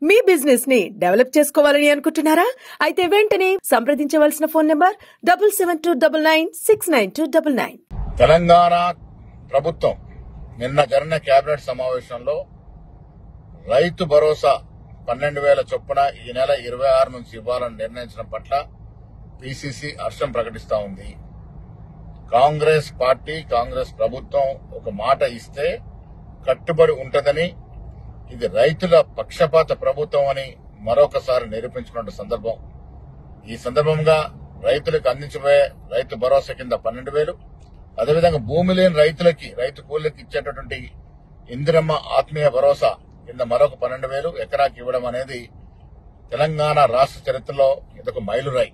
మీ business ని develop చేసుకోవాలని అనుకుంటున్నారా? అయితే వెంటనే సంప్రదించవలసిన ఫోన్ నంబర్ 7729969299. తెలంగాణ ప్రభుత్వం నిన్న జరిగిన కేబినెట్ సమావేశంలో రైతు భరోసా 12,000 చొప్పున ఈ నెల 26 నుంచి ఇవ్వాలని నిర్ణయించడం పట్ల పిసిసి హర్షం ప్రకటిస్తా ఉంది. కాంగ్రెస్ పార్టీ కాంగ్రెస్ ప్రభుత్వం ఒక మాట ఇస్తే కట్టుబడి ఉంటదని, ఇది రైతుల పక్షపాత ప్రభుత్వం అని మరొకసారి నిరూపించుకున్న సందర్భం. ఈ సందర్భంగా రైతులకు అందించబోయే రైతు భరోసా కింద 12,000, అదేవిధంగా భూమి లేని రైతులకి రైతు కూలీలకు ఇచ్చేటటువంటి ఇందిరమ్మ ఆత్మీయ భరోసా కింద మరొక 12,000 ఎకరాకి ఇవ్వడం అనేది తెలంగాణ రాష్ట్ర చరిత్రలో ఇదొక మైలురాయి.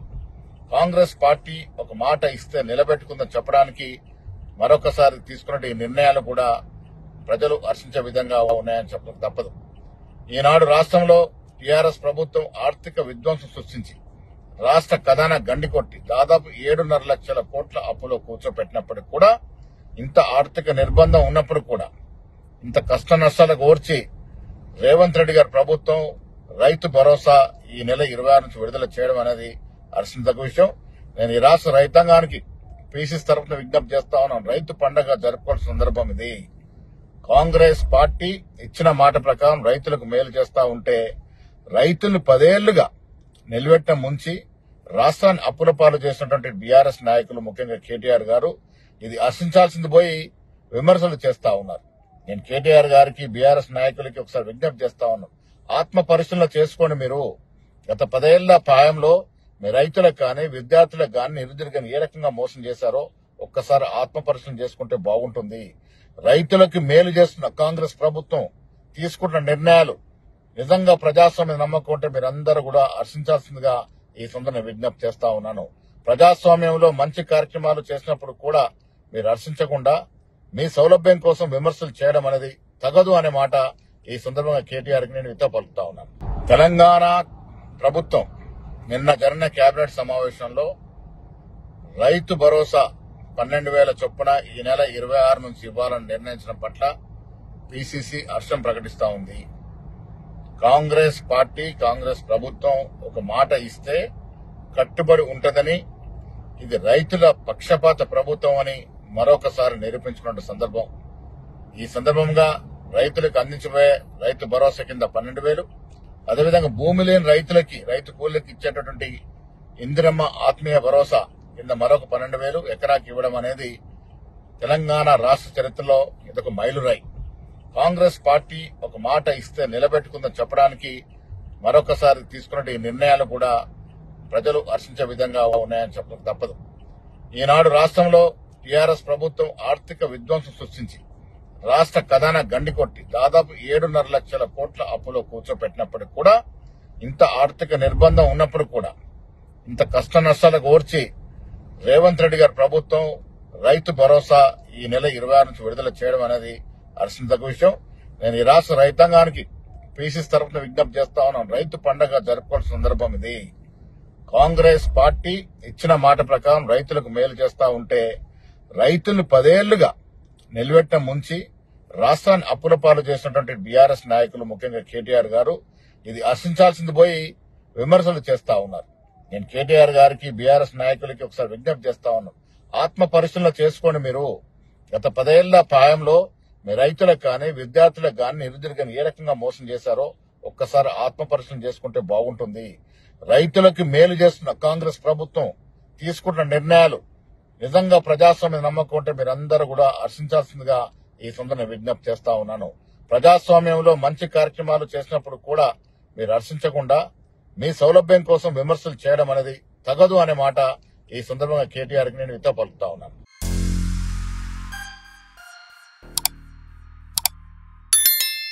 కాంగ్రెస్ పార్టీ ఒక మాట ఇస్తే నిలబెట్టుకుందని చెప్పడానికి మరొకసారి తీసుకున్న ఈ నిర్ణయాలు కూడా ప్రజలు హర్షించే విధంగా ఉన్నాయని చెప్పడం తప్పదు. ఈనాడు రాష్ట్రంలో టీఆర్ఎస్ ప్రభుత్వం ఆర్థిక విధ్వంసం సృష్టించి రాష్ట్ర ఖజానా గండికొట్టి దాదాపు 7.5 లక్షల కోట్ల అప్పులో కూర్చోపెట్టినప్పటికీ కూడా, ఇంత ఆర్థిక నిర్బంధం ఉన్నప్పుడు కూడా, ఇంత కష్ట నష్టాలకు ఓర్చి రేవంత్ రెడ్డి గారి ప్రభుత్వం రైతు భరోసా ఈ నెల 26 నుంచి విడుదల చేయడం అనేది హర్షించదగ్గ విషయం. నేను ఈ రాష్ట్ర రైతాంగానికి పీసీసీ తరఫున విజ్ఞప్తి చేస్తా ఉన్నాను. రైతు పండుగ జరుపుకోవాల్సిన సందర్భం ఇది. కాంగ్రెస్ పార్టీ ఇచ్చిన మాట ప్రకారం రైతులకు మేలు చేస్తా ఉంటే, రైతులు 10 ఏళ్లుగా నిలబెట్టిన ముంచి రాష్ట్రాన్ని అప్పుల పాలు చేసినటువంటి బీఆర్ఎస్ నాయకులు, ముఖ్యంగా కేటీఆర్ గారు, ఇది హర్షించాల్సింది పోయి విమర్శలు చేస్తా ఉన్నారు. నేను కేటీఆర్ గారికి బీఆర్ఎస్ నాయకులకి ఒకసారి విజ్ఞప్తి చేస్తా ఉన్నాను. ఆత్మ పరిశీలన చేసుకోండి. మీరు గత 10 ఏళ్ల ప్రాయంలో మీ రైతులకు కానీ విద్యార్థులకు కానీ నిరుద్యోగులకు కానీ ఏ రకంగా మోసం చేశారో ఒక్కసారి ఆత్మ పరిశీలన చేసుకుంటే బాగుంటుంది. రైతులకు మేలు చేస్తున్న కాంగ్రెస్ ప్రభుత్వం తీసుకుంటున్న నిర్ణయాలు నిజంగా ప్రజాస్వామ్య నమ్మకం ఉంటే మీరందరూ కూడా హర్షించాల్సిందిగా ఈ సందర్భంగా విజ్ఞప్తి చేస్తా ఉన్నాను. ప్రజాస్వామ్యంలో మంచి కార్యక్రమాలు చేసినప్పుడు కూడా మీరు హర్షించకుండా మీ సౌలభ్యం కోసం విమర్శలు చేయడం అనేది తగదు అనే మాట ఈ సందర్భంగా కేటీఆర్కి నేను విత్త పలుకుతా ఉన్నాను. తెలంగాణ ప్రభుత్వం నిన్న జరిగిన కేబినెట్ సమావేశంలో రైతు భరోసా 12,000 చొప్పున ఈ నెల 26 నుంచి ఇవ్వాలని నిర్ణయించడం పట్ల పిసిసి హర్షం ప్రకటిస్తా ఉంది. కాంగ్రెస్ పార్టీ కాంగ్రెస్ ప్రభుత్వం ఒక మాట ఇస్తే కట్టుబడి ఉంటదని, ఇది రైతుల పక్షపాత ప్రభుత్వం అని మరొకసారి నిరూపించుకున్న సందర్భం. ఈ సందర్భంగా రైతులకు అందించబోయే రైతు భరోసా కింద 12,000, అదేవిధంగా భూమి లేని రైతులకి రైతు కూలీలకు ఇచ్చేటటువంటి ఇందిరమ్మ ఆత్మీయ భరోసా కింద మరొక 12,000 ఎకరాకి ఇవ్వడం అనేది తెలంగాణ రాష్ట్ర చరిత్రలో ఇదొక మైలురాయి. కాంగ్రెస్ పార్టీ ఒక మాట ఇస్తే నిలబెట్టుకుందని చెప్పడానికి మరొకసారి తీసుకున్న ఈ నిర్ణయాలు కూడా ప్రజలు హర్షించే విధంగా ఉన్నాయని చెప్పడం తప్పదు. ఈనాడు రాష్ట్రంలో టీఆర్ఎస్ ప్రభుత్వం ఆర్థిక విధ్వంసం సృష్టించి రాష్ట్ర ఖజానా గండికొట్టి దాదాపు 7.5 లక్షల కోట్ల అప్పులో కూర్చోపెట్టినప్పటికీ కూడా, ఇంత ఆర్థిక నిర్బంధం ఉన్నప్పుడు కూడా, ఇంత కష్ట నష్టాలకు ఓర్చి రేవంత్ రెడ్డి గారి ప్రభుత్వం రైతు భరోసా ఈ నెల 26 నుంచి విడుదల చేయడం అనేది హర్షించదగ్గ విషయం. నేను ఈ రాష్ట్ర రైతాంగానికి పీసీసీ తరఫున విజ్ఞప్తి చేస్తా ఉన్నాను. రైతు పండుగ జరుపుకోవాల్సిన సందర్భం ఇది. కాంగ్రెస్ పార్టీ ఇచ్చిన మాట ప్రకారం రైతులకు మేలు చేస్తా ఉంటే, రైతులు 10 ఏళ్లుగా నిలబెట్టిన ముంచి రాష్ట్రాన్ని అప్పుల పాలు చేసినటువంటి బీఆర్ఎస్ నాయకులు, ముఖ్యంగా కేటీఆర్ గారు, ఇది హర్షించాల్సింది పోయి విమర్శలు చేస్తా ఉన్నారు. నేను కేటీఆర్ గారికి బీఆర్ఎస్ నాయకులకి ఒకసారి విజ్ఞప్తి చేస్తా ఉన్నాను. ఆత్మ పరిశీలన చేసుకోండి. మీరు గత 10 ఏళ్ల ప్రాయంలో మీ రైతులకు కానీ విద్యార్థులకు కానీ నిరుద్యోగులకు కానీ ఏ రకంగా మోసం చేశారో ఒక్కసారి ఆత్మ పరిశీలన చేసుకుంటే బాగుంటుంది. రైతులకు మేలు చేస్తున్న కాంగ్రెస్ ప్రభుత్వం తీసుకుంటున్న నిర్ణయాలు నిజంగా ప్రజాస్వామ్య నమ్మకం ఉంటే మీరందరూ కూడా హర్షించాల్సిందిగా ఈ సందర్భంగా విజ్ఞప్తి చేస్తా ఉన్నాను. ప్రజాస్వామ్యంలో మంచి కార్యక్రమాలు చేసినప్పుడు కూడా మీరు హర్షించకుండా మీ సౌలభ్యం కోసం విమర్శలు చేయడం అనేది తగదు అనే మాట ఈ సందర్భంగా కేటీఆర్కి నేను విత్త పలుకుతా ఉన్నాను.